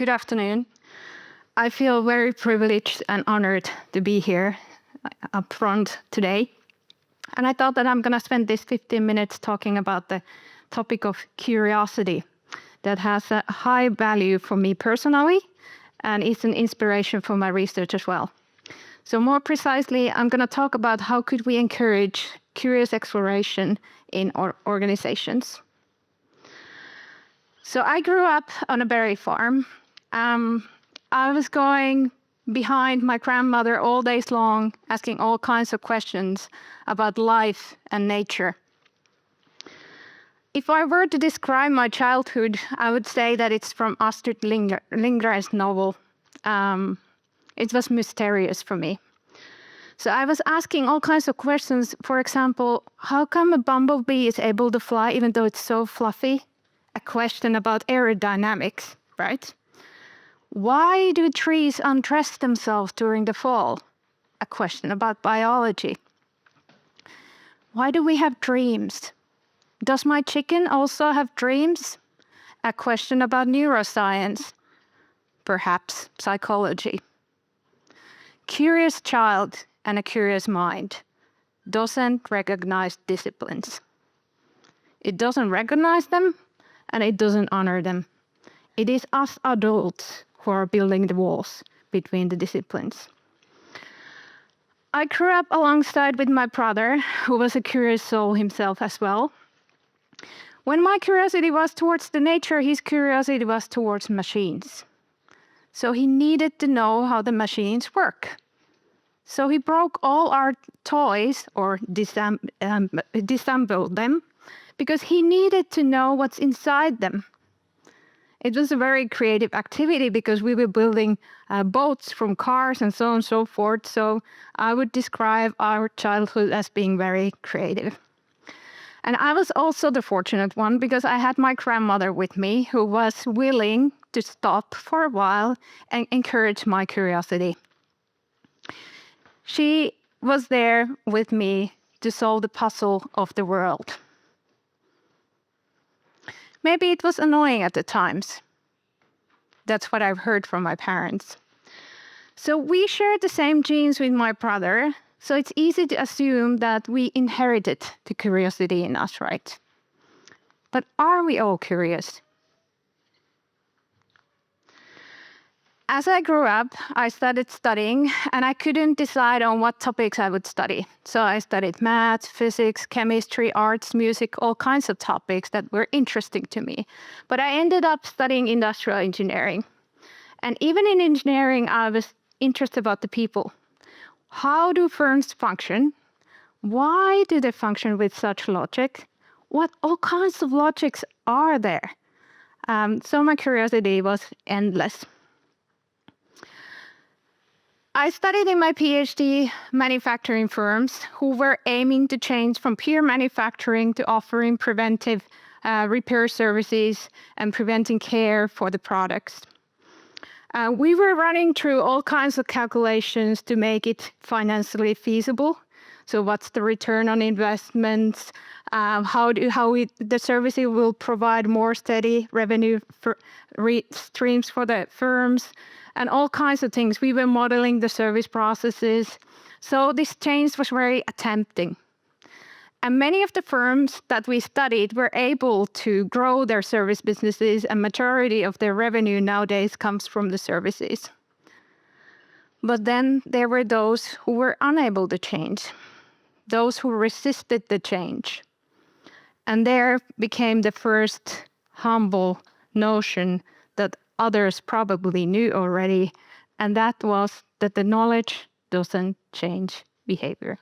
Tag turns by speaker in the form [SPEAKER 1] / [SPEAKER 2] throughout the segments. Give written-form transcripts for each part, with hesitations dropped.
[SPEAKER 1] Good afternoon. I feel very privileged and honored to be here up front today. And I thought that I'm going to spend this 15 minutes talking about the topic of curiosity that has a high value for me personally and is an inspiration for my research as well. So more precisely, I'm going to talk about how could we encourage curious exploration in our organizations. So I grew up on a berry farm. I was going behind my grandmother all days long, asking all kinds of questions about life and nature. If I were to describe my childhood, I would say that it's from Astrid Lindgren's novel. It was mysterious for me. So I was asking all kinds of questions. For example, how come a bumblebee is able to fly even though it's so fluffy? A question about aerodynamics, right? Why do trees undress themselves during the fall? A question about biology. Why do we have dreams? Does my chicken also have dreams? A question about neuroscience. Perhaps psychology. Curious child and a curious mind doesn't recognize disciplines. It doesn't recognize them and it doesn't honor them. It is us adults who are building the walls between the disciplines. I grew up alongside with my brother, who was a curious soul himself as well. When my curiosity was towards the nature, his curiosity was towards machines. So he needed to know how the machines work. So he broke all our toys or disassembled them because he needed to know what's inside them. It was a very creative activity because we were building boats from cars and so on and so forth. So I would describe our childhood as being very creative. And I was also the fortunate one because I had my grandmother with me who was willing to stop for a while and encourage my curiosity. She was there with me to solve the puzzle of the world. Maybe it was annoying at the times. That's what I've heard from my parents. So we shared the same genes with my brother, so it's easy to assume that we inherited the curiosity in us, right? But are we all curious? As I grew up, I started studying, and I couldn't decide on what topics I would study. So I studied math, physics, chemistry, arts, music, all kinds of topics that were interesting to me. But I ended up studying industrial engineering. And even in engineering, I was interested about the people. How do firms function? Why do they function with such logic? What all kinds of logics are there? So my curiosity was endless. I studied in my PhD manufacturing firms who were aiming to change from pure manufacturing to offering preventive repair services and preventing care for the products. We were running through all kinds of calculations to make it financially feasible. So what's the return on investments? The services will provide more steady revenue streams for the firms, and all kinds of things. We were modeling the service processes. So this change was very tempting. And many of the firms that we studied were able to grow their service businesses, and majority of their revenue nowadays comes from the services. But then there were those who were unable to change, those who resisted the change. And there became the first humble notion that others probably knew already, and that was that the knowledge doesn't change behavior.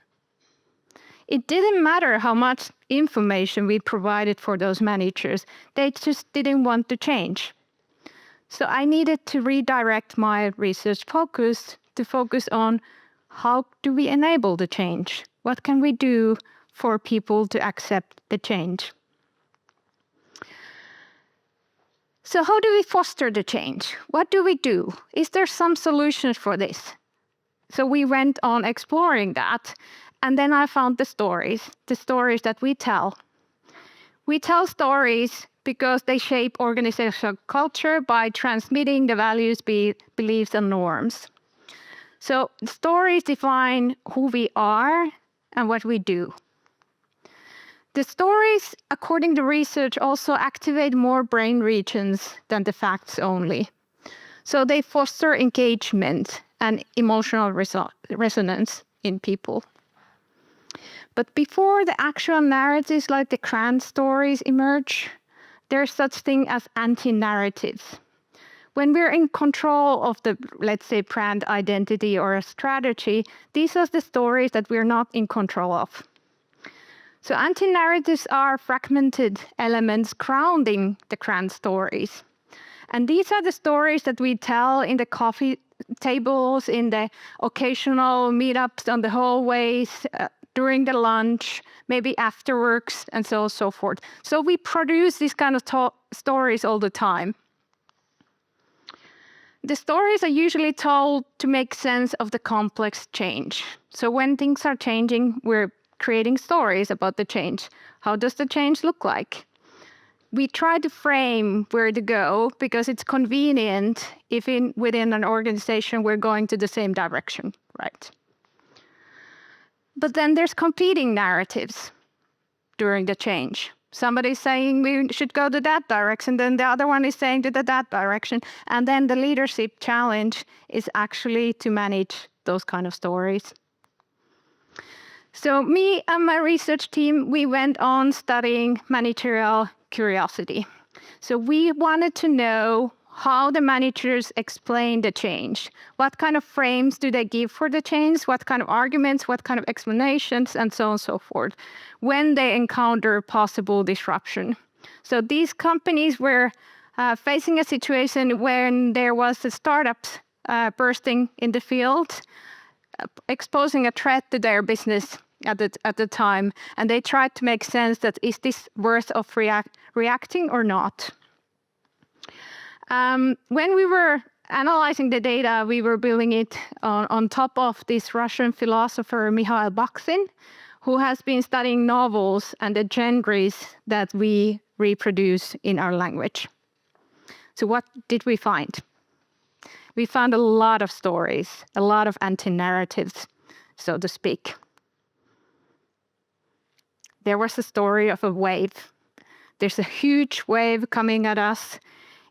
[SPEAKER 1] It didn't matter how much information we provided for those managers, they just didn't want to change. So I needed to redirect my research focus to focus on how do we enable the change? What can we do for people to accept the change? So how do we foster the change? What do we do? Is there some solution for this? So we went on exploring that, and then I found the stories that we tell. We tell stories because they shape organizational culture by transmitting the values, beliefs, and norms. So stories define who we are and what we do. The stories, according to research, also activate more brain regions than the facts only. So they foster engagement and emotional resonance in people. But before the actual narratives like the grand stories emerge, there's such thing as anti-narratives. When we're in control of the, let's say, brand identity or a strategy, these are the stories that we're not in control of. So anti-narratives are fragmented elements grounding the grand stories. And these are the stories that we tell in the coffee tables, in the occasional meetups on the hallways, during the lunch, maybe afterwards, and so on and so forth. So we produce these kind of stories all the time. The stories are usually told to make sense of the complex change. So when things are changing, we're creating stories about the change. How does the change look like? We try to frame where to go because it's convenient if within an organization we're going to the same direction, right? But then there's competing narratives during the change. Somebody's saying we should go to that direction, then the other one is saying to that direction. And then the leadership challenge is actually to manage those kind of stories. So me and my research team, we went on studying managerial curiosity. So we wanted to know how the managers explain the change. What kind of frames do they give for the change? What kind of arguments, what kind of explanations, and so on and so forth, when they encounter possible disruption. So these companies were facing a situation when there was a startup bursting in the field, exposing a threat to their business at the time, and they tried to make sense that is this worth of reacting or not. When we were analyzing the data, we were building it on top of this Russian philosopher Mikhail Bakhtin, who has been studying novels and the genres that we reproduce in our language. So what did we find? We found a lot of stories, a lot of anti-narratives, so to speak. There was a story of a wave. There's a huge wave coming at us.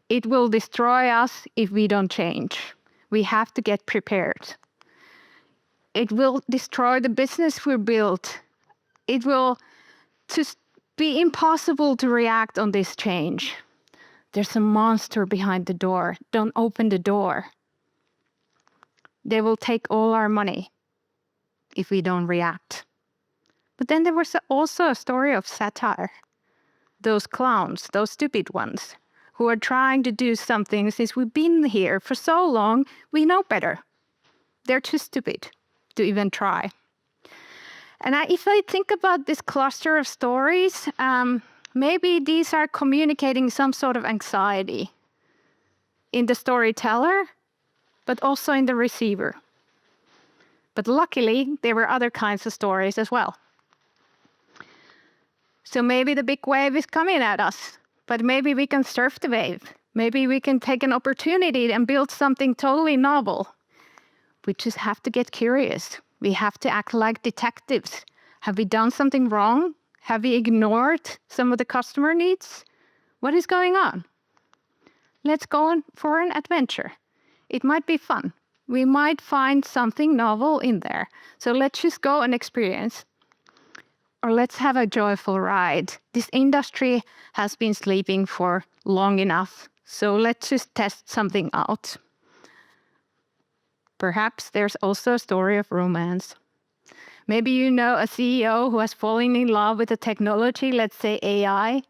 [SPEAKER 1] It will destroy us if we don't change. We have to get prepared. It will destroy the business we built. It will just be impossible to react on this change. There's a monster behind the door. Don't open the door. They will take all our money if we don't react. But then there was also a story of satire. Those clowns, those stupid ones, who are trying to do something since we've been here for so long, we know better. They're too stupid to even try. And if I think about this cluster of stories, maybe these are communicating some sort of anxiety in the storyteller, but also in the receiver. But luckily, there were other kinds of stories as well. So maybe the big wave is coming at us, but maybe we can surf the wave. Maybe we can take an opportunity and build something totally novel. We just have to get curious. We have to act like detectives. Have we done something wrong? Have we ignored some of the customer needs? What is going on? Let's go on for an adventure. It might be fun. We might find something novel in there. So let's just go and experience. Or let's have a joyful ride. This industry has been sleeping for long enough, so let's just test something out. Perhaps there's also a story of romance. Maybe you know a CEO who has fallen in love with the technology, let's say AI,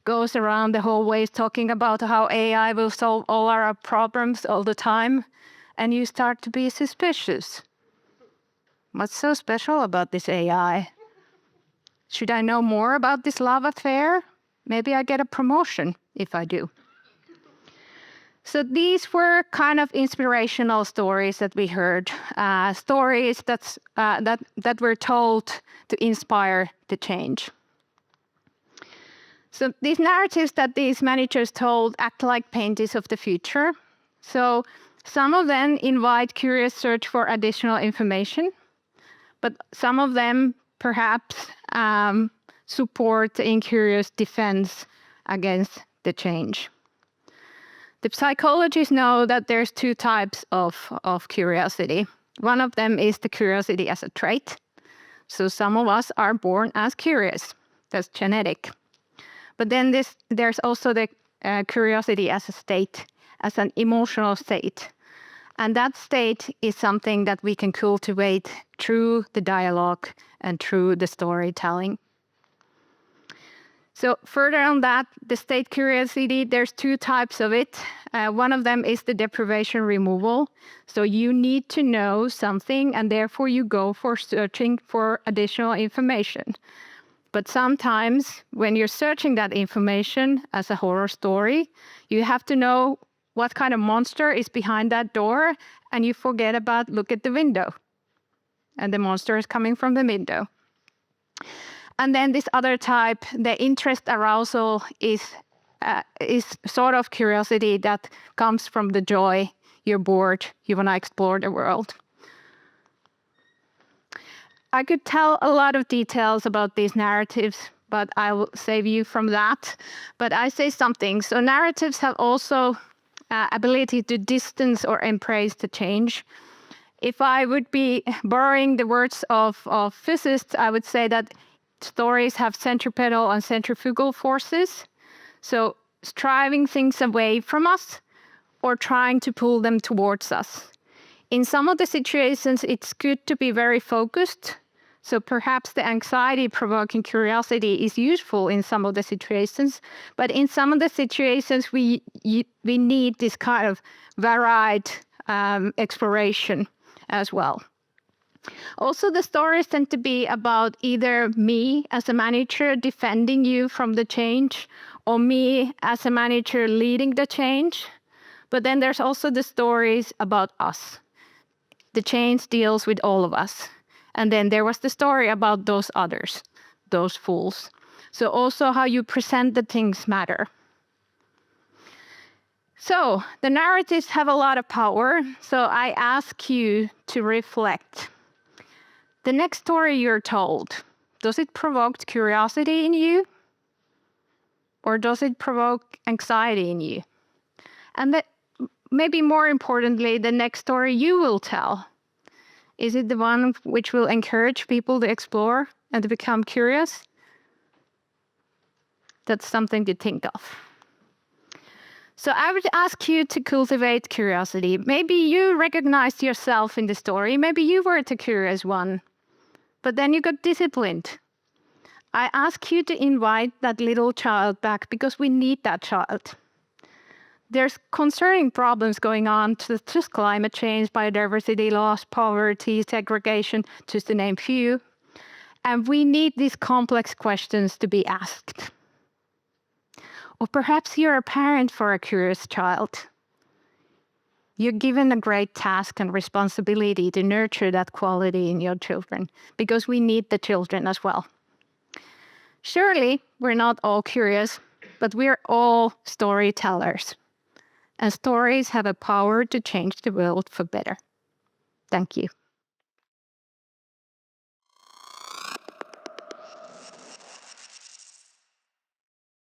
[SPEAKER 1] goes around the hallways talking about how AI will solve all our problems all the time, and you start to be suspicious. What's so special about this AI? Should I know more about this love affair? Maybe I get a promotion if I do. So these were kind of inspirational stories that we heard, stories that were told to inspire the change. So these narratives that these managers told act like paintings of the future. So some of them invite curious search for additional information, but some of them perhaps support the incurious defense against the change. The psychologists know that there's two types of curiosity. One of them is the curiosity as a trait. So some of us are born as curious. That's genetic. But then there's also the curiosity as a state, as an emotional state. And that state is something that we can cultivate through the dialogue and through the storytelling. So further on that, the state curiosity, there's two types of it. One of them is the deprivation removal. So you need to know something and therefore you go for searching for additional information. But sometimes when you're searching that information as a horror story, you have to know what kind of monster is behind that door and you forget about look at the window. And the monster is coming from the window. And then this other type, the interest arousal is sort of curiosity that comes from the joy. You're bored, you want to explore the world. I could tell a lot of details about these narratives, but I will save you from that. But I say something. So narratives have also ability to distance or embrace the change. If I would be borrowing the words of physicists, I would say that stories have centripetal and centrifugal forces. So striving things away from us or trying to pull them towards us. In some of the situations, it's good to be very focused. So perhaps the anxiety-provoking curiosity is useful in some of the situations, but in some of the situations, we need this kind of varied exploration as well. Also, the stories tend to be about either me as a manager defending you from the change, or me as a manager leading the change. But then there's also the stories about us. The change deals with all of us. And then there was the story about those others, those fools. So also how you present the things matter. So the narratives have a lot of power. So I ask you to reflect. The next story you're told, does it provoke curiosity in you? Or does it provoke anxiety in you? And that, maybe more importantly, the next story you will tell, is it the one which will encourage people to explore and to become curious? That's something to think of. So I would ask you to cultivate curiosity. Maybe you recognized yourself in the story. Maybe you were the curious one, but then you got disciplined. I ask you to invite that little child back because we need that child. There's concerning problems going on, just climate change, biodiversity loss, poverty, segregation, just to name few. And we need these complex questions to be asked. Or perhaps you're a parent for a curious child. You're given a great task and responsibility to nurture that quality in your children, because we need the children as well. Surely, we're not all curious, but we're all storytellers. And stories have a power to change the world for better. Thank you.